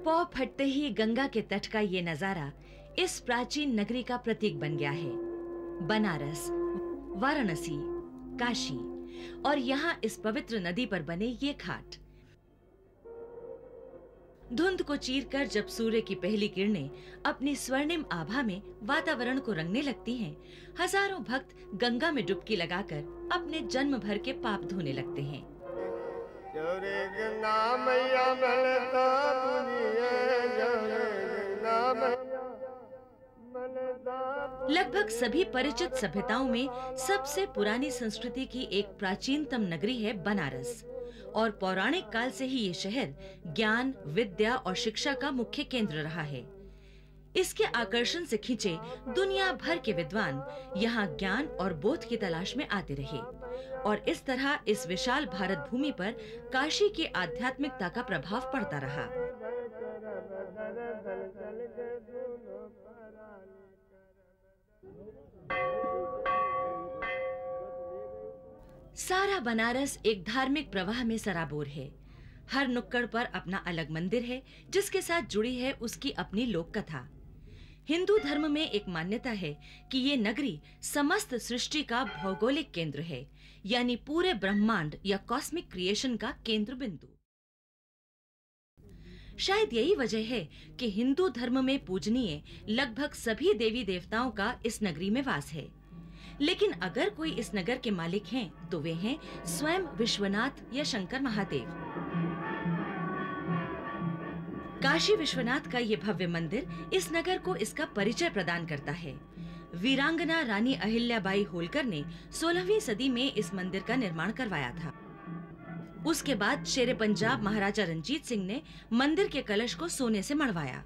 पौ फटते ही गंगा के तट का ये नजारा इस प्राचीन नगरी का प्रतीक बन गया है। बनारस, वाराणसी, काशी और यहाँ इस पवित्र नदी पर बने ये घाट। धुंध को चीरकर जब सूर्य की पहली किरणें अपनी स्वर्णिम आभा में वातावरण को रंगने लगती हैं, हजारों भक्त गंगा में डुबकी लगाकर अपने जन्म भर के पाप धोने लगते हैं। लगभग सभी परिचित सभ्यताओं में सबसे पुरानी संस्कृति की एक प्राचीनतम नगरी है बनारस, और पौराणिक काल से ही ये शहर ज्ञान, विद्या और शिक्षा का मुख्य केंद्र रहा है। इसके आकर्षण से खींचे दुनिया भर के विद्वान यहाँ ज्ञान और बोध की तलाश में आते रहे, और इस तरह इस विशाल भारत भूमि पर काशी की आध्यात्मिकता का प्रभाव पड़ता रहा। सारा बनारस एक धार्मिक प्रवाह में सराबोर है। हर नुक्कड़ पर अपना अलग मंदिर है, जिसके साथ जुड़ी है उसकी अपनी लोक कथा। हिंदू धर्म में एक मान्यता है कि ये नगरी समस्त सृष्टि का भौगोलिक केंद्र है, यानी पूरे ब्रह्मांड या कॉस्मिक क्रिएशन का केंद्र बिंदु। शायद यही वजह है कि हिंदू धर्म में पूजनीय लगभग सभी देवी देवताओं का इस नगरी में वास है। लेकिन अगर कोई इस नगर के मालिक हैं, तो वे हैं स्वयं विश्वनाथ या शंकर महादेव। काशी विश्वनाथ का ये भव्य मंदिर इस नगर को इसका परिचय प्रदान करता है। वीरांगना रानी अहिल्याबाई होलकर ने 16वीं सदी में इस मंदिर का निर्माण करवाया था। उसके बाद शेरे पंजाब महाराजा रंजीत सिंह ने मंदिर के कलश को सोने से मढ़वाया।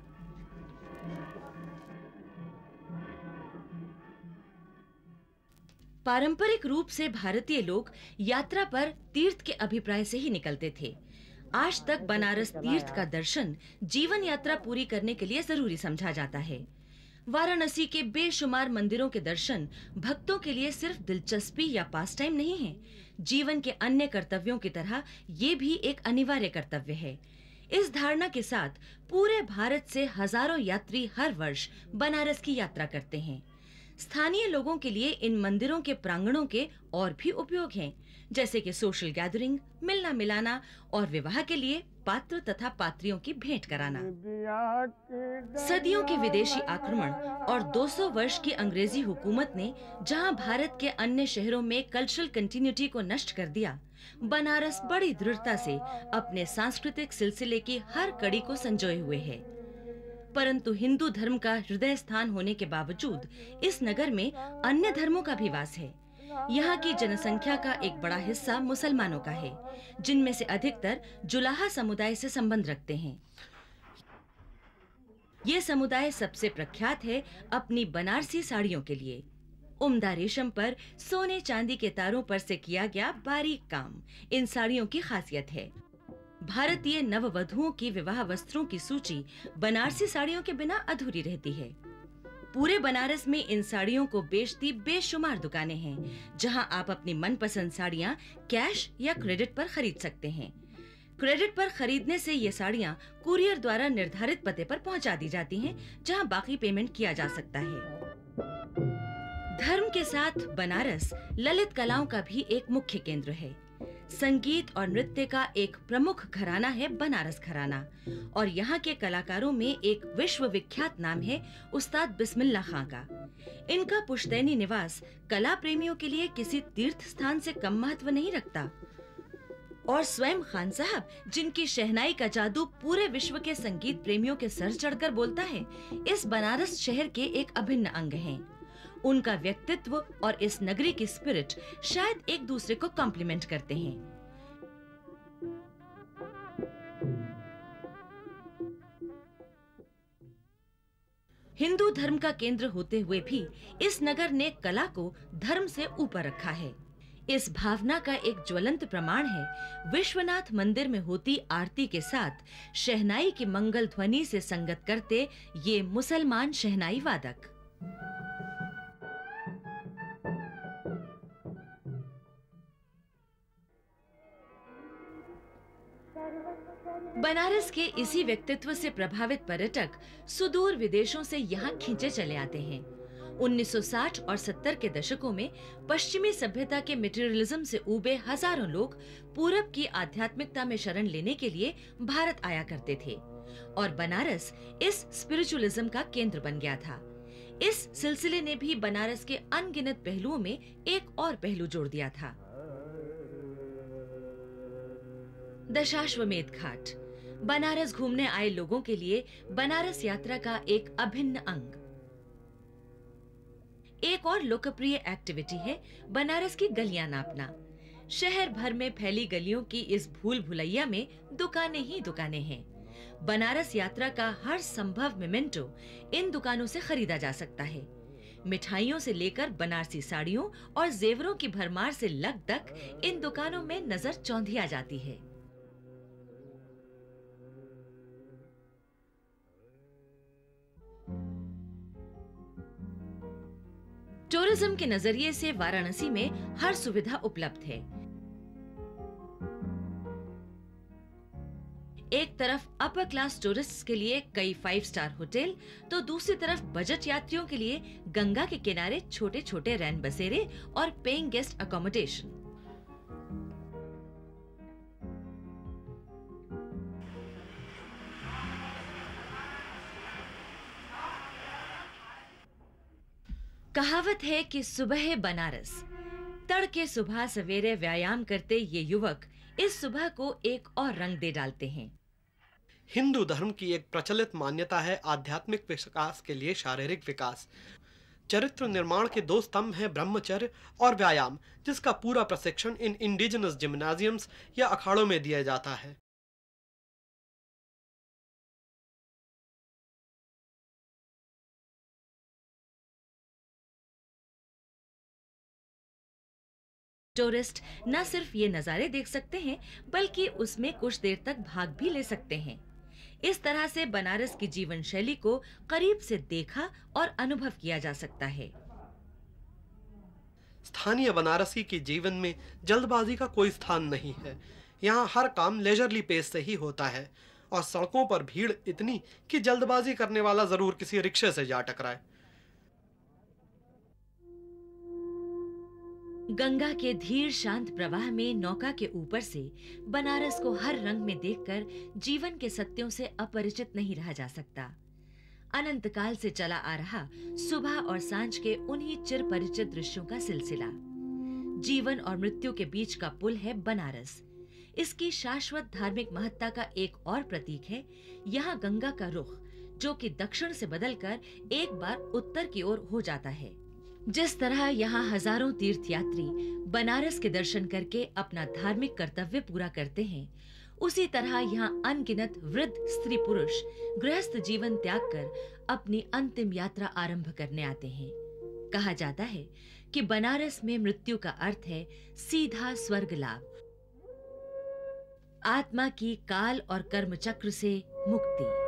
पारंपरिक रूप से भारतीय लोग यात्रा पर तीर्थ के अभिप्राय से ही निकलते थे। आज तक बनारस तीर्थ का दर्शन जीवन यात्रा पूरी करने के लिए जरूरी समझा जाता है। वाराणसी के बेशुमार मंदिरों के दर्शन भक्तों के लिए सिर्फ दिलचस्पी या पास टाइम नहीं है, जीवन के अन्य कर्तव्यों की तरह ये भी एक अनिवार्य कर्तव्य है। इस धारणा के साथ पूरे भारत से हजारों यात्री हर वर्ष बनारस की यात्रा करते हैं। स्थानीय लोगों के लिए इन मंदिरों के प्रांगणों के और भी उपयोग हैं, जैसे कि सोशल गैदरिंग, मिलना मिलाना और विवाह के लिए पात्र तथा पात्रियों की भेंट कराना। सदियों के विदेशी आक्रमण और 200 वर्ष की अंग्रेजी हुकूमत ने जहां भारत के अन्य शहरों में कल्चरल कंटिन्यूटी को नष्ट कर दिया, बनारस बड़ी दृढ़ता से अपने सांस्कृतिक सिलसिले की हर कड़ी को संजोए हुए है। परंतु हिंदू धर्म का हृदय स्थान होने के बावजूद इस नगर में अन्य धर्मों का भी वास है। यहाँ की जनसंख्या का एक बड़ा हिस्सा मुसलमानों का है, जिनमें से अधिकतर जुलाहा समुदाय से संबंध रखते हैं। ये समुदाय सबसे प्रख्यात है अपनी बनारसी साड़ियों के लिए। उम्दा रेशम पर सोने चांदी के तारों पर से किया गया बारीक काम इन साड़ियों की खासियत है। भारतीय नववधुओं की विवाह वस्त्रों की सूची बनारसी साड़ियों के बिना अधूरी रहती है। पूरे बनारस में इन साड़ियों को बेचती बेशुमार दुकानें हैं, जहां आप अपनी मनपसंद साड़ियां कैश या क्रेडिट पर खरीद सकते हैं। क्रेडिट पर खरीदने से ये साड़ियां कुरियर द्वारा निर्धारित पते पर पहुंचा दी जाती हैं, जहां बाकी पेमेंट किया जा सकता है। धर्म के साथ बनारस ललित कलाओं का भी एक मुख्य केंद्र है। संगीत और नृत्य का एक प्रमुख घराना है बनारस घराना, और यहाँ के कलाकारों में एक विश्व विख्यात नाम है उस्ताद बिस्मिल्लाह खां का। इनका पुश्तैनी निवास कला प्रेमियों के लिए किसी तीर्थ स्थान से कम महत्व नहीं रखता। और स्वयं खान साहब, जिनकी शहनाई का जादू पूरे विश्व के संगीत प्रेमियों के सर चढ़कर बोलता है, इस बनारस शहर के एक अभिन्न अंग हैं। उनका व्यक्तित्व और इस नगरी की स्पिरिट शायद एक दूसरे को कॉम्प्लीमेंट करते हैं। हिंदू धर्म का केंद्र होते हुए भी इस नगर ने कला को धर्म से ऊपर रखा है। इस भावना का एक ज्वलंत प्रमाण है विश्वनाथ मंदिर में होती आरती के साथ शहनाई की मंगल ध्वनि से संगत करते ये मुसलमान शहनाई वादक। बनारस के इसी व्यक्तित्व से प्रभावित पर्यटक सुदूर विदेशों से यहाँ खींचे चले आते हैं। 1960 और 70 के दशकों में पश्चिमी सभ्यता के मटेरियलिज्म से ऊबे हजारों लोग पूरब की आध्यात्मिकता में शरण लेने के लिए भारत आया करते थे और बनारस इस स्पिरिचुअलिज्म का केंद्र बन गया था। इस सिलसिले ने भी बनारस के अनगिनत पहलुओं में एक और पहलू जोड़ दिया था। दशाश्वमेध घाट बनारस घूमने आए लोगों के लिए बनारस यात्रा का एक अभिन्न अंग। एक और लोकप्रिय एक्टिविटी है बनारस की गलियां नापना। शहर भर में फैली गलियों की इस भूल भुलैया में दुकानें ही दुकानें हैं। बनारस यात्रा का हर संभव मेमेंटो इन दुकानों से खरीदा जा सकता है। मिठाइयों से लेकर बनारसी साड़ियों और जेवरों की भरमार से लग तक इन दुकानों में नजर चौंधिया जाती है। टूरिज्म के नजरिए से वाराणसी में हर सुविधा उपलब्ध है। एक तरफ अपर क्लास टूरिस्ट्स के लिए कई 5 स्टार होटल, तो दूसरी तरफ बजट यात्रियों के लिए गंगा के किनारे छोटे छोटे रैन बसेरे और पेइंग गेस्ट अकोमोडेशन। कहावत है कि सुबह बनारस। तड़के सुबह सवेरे व्यायाम करते ये युवक इस सुबह को एक और रंग दे डालते हैं। हिंदू धर्म की एक प्रचलित मान्यता है आध्यात्मिक विकास के लिए शारीरिक विकास। चरित्र निर्माण के 2 स्तंभ हैं ब्रह्मचर्य और व्यायाम, जिसका पूरा प्रशिक्षण इन इंडिजिनस जिम्नाजियम्स या अखाड़ों में दिया जाता है। टूरिस्ट न सिर्फ ये नजारे देख सकते हैं बल्कि उसमें कुछ देर तक भाग भी ले सकते हैं। इस तरह से बनारस की जीवन शैली को करीब से देखा और अनुभव किया जा सकता है। स्थानीय बनारसी के जीवन में जल्दबाजी का कोई स्थान नहीं है। यहाँ हर काम लेजरली पेस से ही होता है और सड़कों पर भीड़ इतनी कि जल्दबाजी करने वाला जरूर किसी रिक्शे से जा टकराए। गंगा के धीर शांत प्रवाह में नौका के ऊपर से बनारस को हर रंग में देखकर जीवन के सत्यों से अपरिचित नहीं रहा जा सकता। अनंत काल से चला आ रहा सुबह और सांझ के उन्हीं चिर परिचित दृश्यों का सिलसिला। जीवन और मृत्यु के बीच का पुल है बनारस। इसकी शाश्वत धार्मिक महत्ता का एक और प्रतीक है यहाँ गंगा का रुख, जो कि दक्षिण से बदलकर एक बार उत्तर की ओर हो जाता है। जिस तरह यहाँ हजारों तीर्थयात्री बनारस के दर्शन करके अपना धार्मिक कर्तव्य पूरा करते हैं, उसी तरह यहाँ अनगिनत वृद्ध स्त्री पुरुष गृहस्थ जीवन त्याग कर अपनी अंतिम यात्रा आरंभ करने आते हैं। कहा जाता है कि बनारस में मृत्यु का अर्थ है सीधा स्वर्ग लाभ, आत्मा की काल और कर्म चक्र से मुक्ति।